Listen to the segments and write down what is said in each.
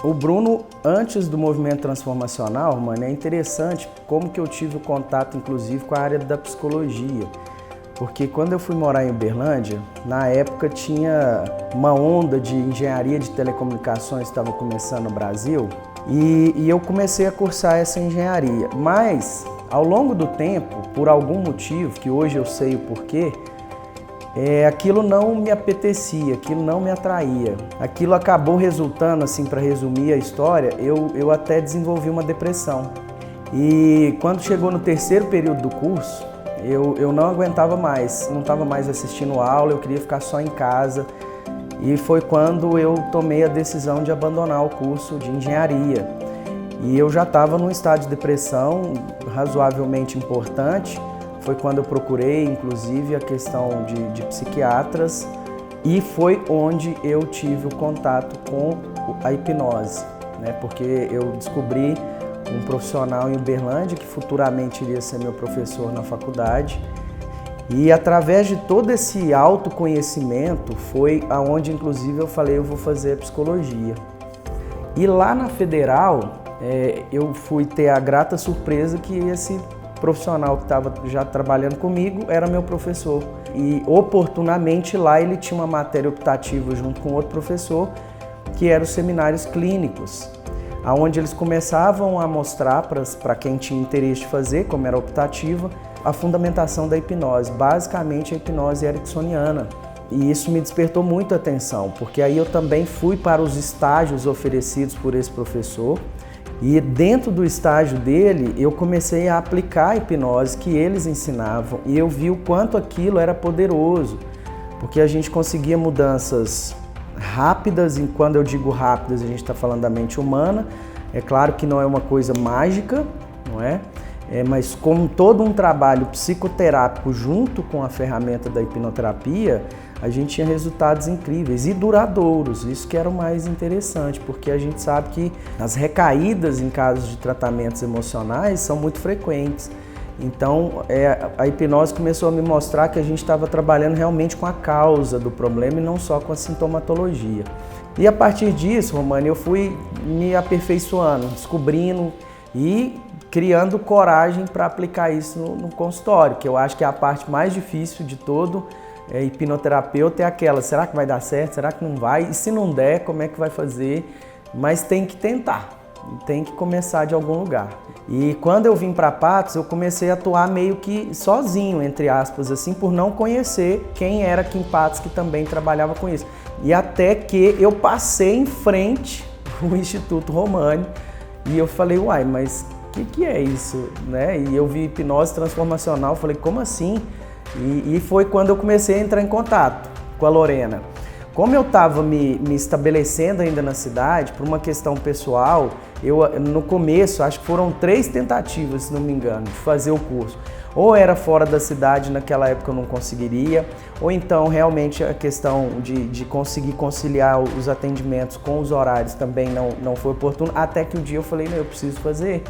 O Bruno, antes do movimento transformacional, mano, é interessante como que eu tive o contato, inclusive, com a área da psicologia. Porque quando eu fui morar em Uberlândia, na época tinha uma onda de engenharia de telecomunicações que estava começando no Brasil e eu comecei a cursar essa engenharia. Mas, ao longo do tempo, por algum motivo, que hoje eu sei o porquê, aquilo não me apetecia, aquilo não me atraía. Aquilo acabou resultando, assim, para resumir a história, eu até desenvolvi uma depressão. E quando chegou no terceiro período do curso, eu não aguentava mais, não estava mais assistindo aula, eu queria ficar só em casa. E foi quando eu tomei a decisão de abandonar o curso de engenharia. E eu já estava num estado de depressão razoavelmente importante. Foi quando eu procurei, inclusive, a questão de psiquiatras e foi onde eu tive o contato com a hipnose, né? Porque eu descobri um profissional em Uberlândia que futuramente iria ser meu professor na faculdade e através de todo esse autoconhecimento foi aonde, inclusive, eu falei eu vou fazer psicologia. E lá na Federal, eu fui ter a grata surpresa que esse profissional que estava já trabalhando comigo era meu professor. E oportunamente lá ele tinha uma matéria optativa junto com outro professor, que eram os seminários clínicos, onde eles começavam a mostrar para quem tinha interesse de fazer, como era optativa, a fundamentação da hipnose, basicamente a hipnose ericksoniana. E isso me despertou muito a atenção, porque aí eu também fui para os estágios oferecidos por esse professor. E dentro do estágio dele, eu comecei a aplicar a hipnose que eles ensinavam e eu vi o quanto aquilo era poderoso, porque a gente conseguia mudanças rápidas, e quando eu digo rápidas, a gente está falando da mente humana. É claro que não é uma coisa mágica, não é? Mas como todo um trabalho psicoterápico junto com a ferramenta da hipnoterapia, a gente tinha resultados incríveis e duradouros, isso que era o mais interessante, porque a gente sabe que as recaídas em casos de tratamentos emocionais são muito frequentes. Então, a hipnose começou a me mostrar que a gente estava trabalhando realmente com a causa do problema e não só com a sintomatologia. E a partir disso, Romani, eu fui me aperfeiçoando, descobrindo e criando coragem para aplicar isso no consultório, que eu acho que é a parte mais difícil de todo hipnoterapeuta, é aquela, será que vai dar certo, será que não vai? E se não der, como é que vai fazer? Mas tem que tentar, tem que começar de algum lugar. E quando eu vim para Patos, eu comecei a atuar meio que sozinho, entre aspas, assim, por não conhecer quem era aqui em Patos que também trabalhava com isso. E até que eu passei em frente ao Instituto Romani e eu falei, uai, mas o que é isso, né? E eu vi hipnose transformacional, falei, como assim? E foi quando eu comecei a entrar em contato com a Lorena. Como eu estava me estabelecendo ainda na cidade, por uma questão pessoal, eu no começo, acho que foram 3 tentativas, se não me engano, de fazer o curso. Ou era fora da cidade, naquela época eu não conseguiria, ou então realmente a questão de conseguir conciliar os atendimentos com os horários também não foi oportuno, até que um dia eu falei, não, eu preciso fazer.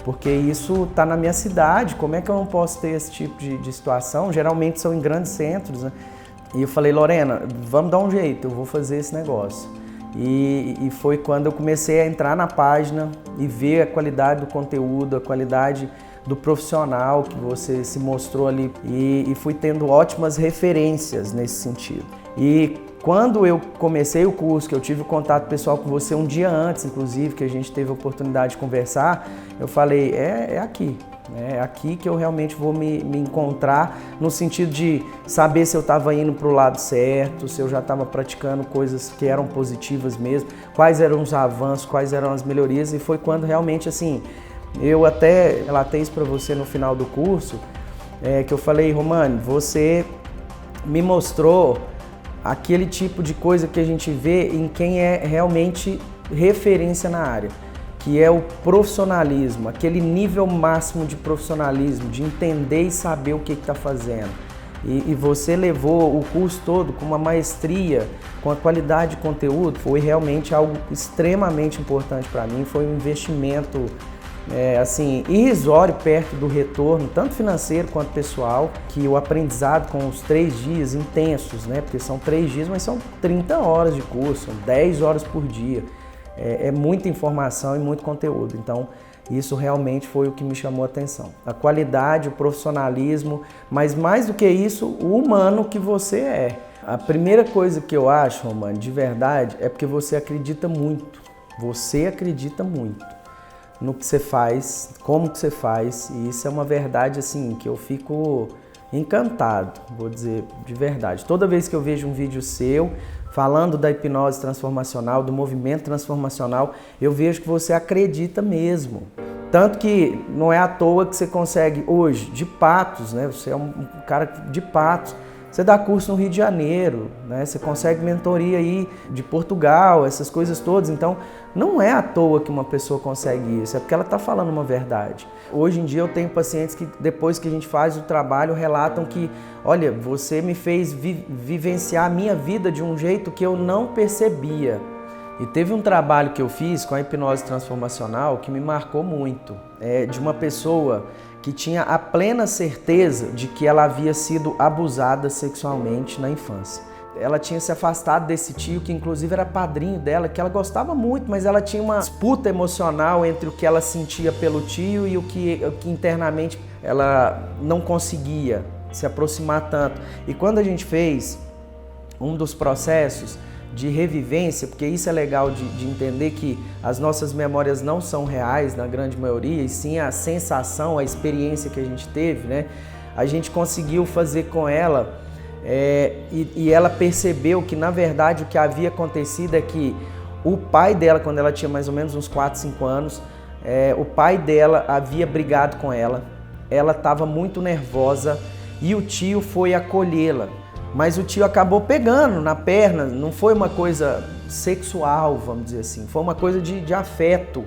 Porque isso está na minha cidade, como é que eu não posso ter esse tipo de situação? Geralmente são em grandes centros, né? E eu falei, Lorena, vamos dar um jeito, eu vou fazer esse negócio. E foi quando eu comecei a entrar na página e ver a qualidade do conteúdo, a qualidade do profissional que você se mostrou ali. E fui tendo ótimas referências nesse sentido. E quando eu comecei o curso, que eu tive contato pessoal com você um dia antes, inclusive, que a gente teve a oportunidade de conversar, eu falei, é aqui. É aqui que eu realmente vou me encontrar, no sentido de saber se eu estava indo para o lado certo, se eu já estava praticando coisas que eram positivas mesmo, quais eram os avanços, quais eram as melhorias, e foi quando realmente, assim, eu até relatei isso para você no final do curso, que eu falei, Romani, você me mostrou aquele tipo de coisa que a gente vê em quem é realmente referência na área, que é o profissionalismo, aquele nível máximo de profissionalismo, de entender e saber o que está fazendo. E você levou o curso todo com uma maestria, com a qualidade de conteúdo, foi realmente algo extremamente importante para mim, foi um investimento assim, irrisório perto do retorno, tanto financeiro quanto pessoal, que o aprendizado com os 3 dias intensos, né? Porque são 3 dias, mas são 30 horas de curso, são 10 horas por dia. é muita informação e muito conteúdo. Então, isso realmente foi o que me chamou a atenção. A qualidade, o profissionalismo, mas mais do que isso, o humano que você é. A primeira coisa que eu acho, Romani, de verdade, é porque você acredita muito. Você acredita muito no que você faz, como que você faz, e isso é uma verdade assim que eu fico encantado, vou dizer de verdade. Toda vez que eu vejo um vídeo seu falando da hipnose transformacional, do movimento transformacional, eu vejo que você acredita mesmo. Tanto que não é à toa que você consegue hoje, de Patos, né? Você é um cara de Patos, você dá curso no Rio de Janeiro, né? Você consegue mentoria aí de Portugal, essas coisas todas. Então, não é à toa que uma pessoa consegue isso, é porque ela está falando uma verdade. Hoje em dia eu tenho pacientes que depois que a gente faz o trabalho relatam que, olha, você me fez vivenciar a minha vida de um jeito que eu não percebia. E teve um trabalho que eu fiz com a hipnose transformacional que me marcou muito, de uma pessoa que tinha a plena certeza de que ela havia sido abusada sexualmente na infância. Ela tinha se afastado desse tio, que inclusive era padrinho dela, que ela gostava muito, mas ela tinha uma disputa emocional entre o que ela sentia pelo tio e o que internamente ela não conseguia se aproximar tanto. E quando a gente fez um dos processos de revivência, porque isso é legal de entender que as nossas memórias não são reais na grande maioria, e sim a sensação, a experiência que a gente teve, né? A gente conseguiu fazer com ela e ela percebeu que na verdade o que havia acontecido é que o pai dela, quando ela tinha mais ou menos uns 4, 5 anos, o pai dela havia brigado com ela estava muito nervosa e o tio foi acolhê-la. Mas o tio acabou pegando na perna, não foi uma coisa sexual, vamos dizer assim, foi uma coisa de afeto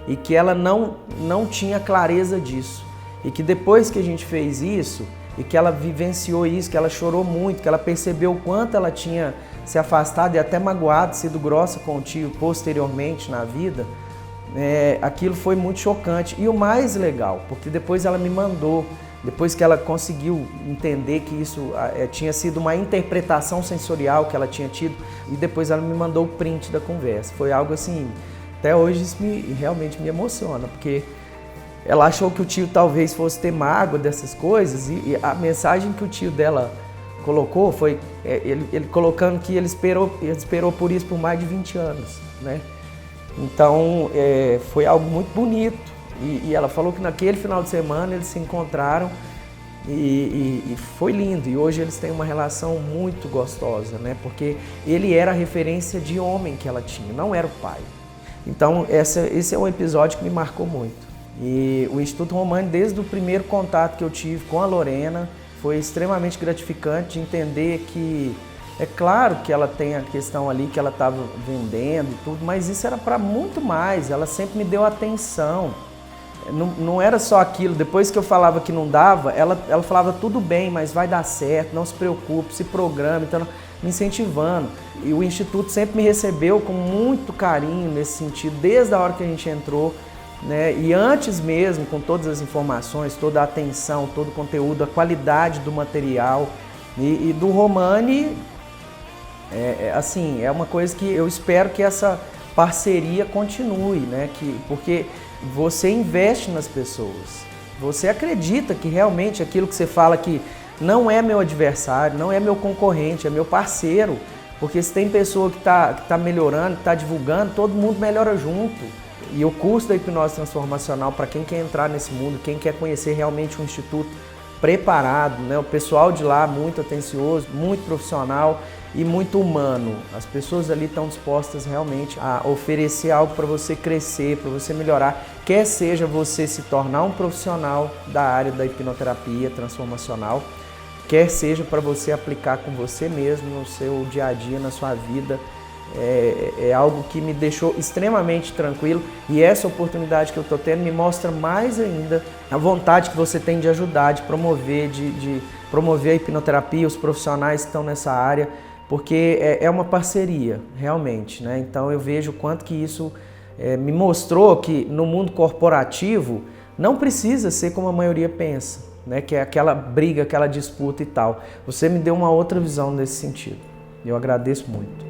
e que ela não tinha clareza disso. E que depois que a gente fez isso e que ela vivenciou isso, que ela chorou muito, que ela percebeu o quanto ela tinha se afastado e até magoado, sido grossa com o tio posteriormente na vida, aquilo foi muito chocante. E o mais legal, porque depois ela me mandou, depois que ela conseguiu entender que isso tinha sido uma interpretação sensorial que ela tinha tido, e depois ela me mandou o print da conversa. Foi algo assim, até hoje isso realmente me emociona, porque ela achou que o tio talvez fosse ter mágoa dessas coisas, e a mensagem que o tio dela colocou foi ele colocando que ele esperou por isso por mais de 20 anos, né? Então foi algo muito bonito. E ela falou que naquele final de semana eles se encontraram e foi lindo. E hoje eles têm uma relação muito gostosa, né? Porque ele era a referência de homem que ela tinha, não era o pai. Então esse é um episódio que me marcou muito. E o Instituto Romani, desde o primeiro contato que eu tive com a Lorena, foi extremamente gratificante de entender que é claro que ela tem a questão ali que ela estava vendendo e tudo, mas isso era para muito mais. Ela sempre me deu atenção. Não era só aquilo, depois que eu falava que não dava, ela falava tudo bem, mas vai dar certo, não se preocupe, se programe, então me incentivando. E o Instituto sempre me recebeu com muito carinho nesse sentido, desde a hora que a gente entrou, né? E antes mesmo, com todas as informações, toda a atenção, todo o conteúdo, a qualidade do material e do Romani, assim, é uma coisa que eu espero que essa parceria continue, né? Porque você investe nas pessoas, você acredita que realmente aquilo que você fala que não é meu adversário, não é meu concorrente, é meu parceiro, porque se tem pessoa que tá melhorando, que está divulgando, todo mundo melhora junto. E o curso da hipnose transformacional, para quem quer entrar nesse mundo, quem quer conhecer realmente um instituto preparado, né? O pessoal de lá muito atencioso, muito profissional e muito humano. As pessoas ali estão dispostas realmente a oferecer algo para você crescer, para você melhorar, quer seja você se tornar um profissional da área da hipnoterapia transformacional, quer seja para você aplicar com você mesmo no seu dia a dia, na sua vida. É algo que me deixou extremamente tranquilo, e essa oportunidade que eu estou tendo me mostra mais ainda a vontade que você tem de ajudar, de promover, de promover a hipnoterapia, os profissionais que estão nessa área, porque é uma parceria, realmente, né? Então eu vejo o quanto que isso me mostrou que no mundo corporativo não precisa ser como a maioria pensa, né? Que é aquela briga, aquela disputa e tal. Você me deu uma outra visão nesse sentido. Eu agradeço muito.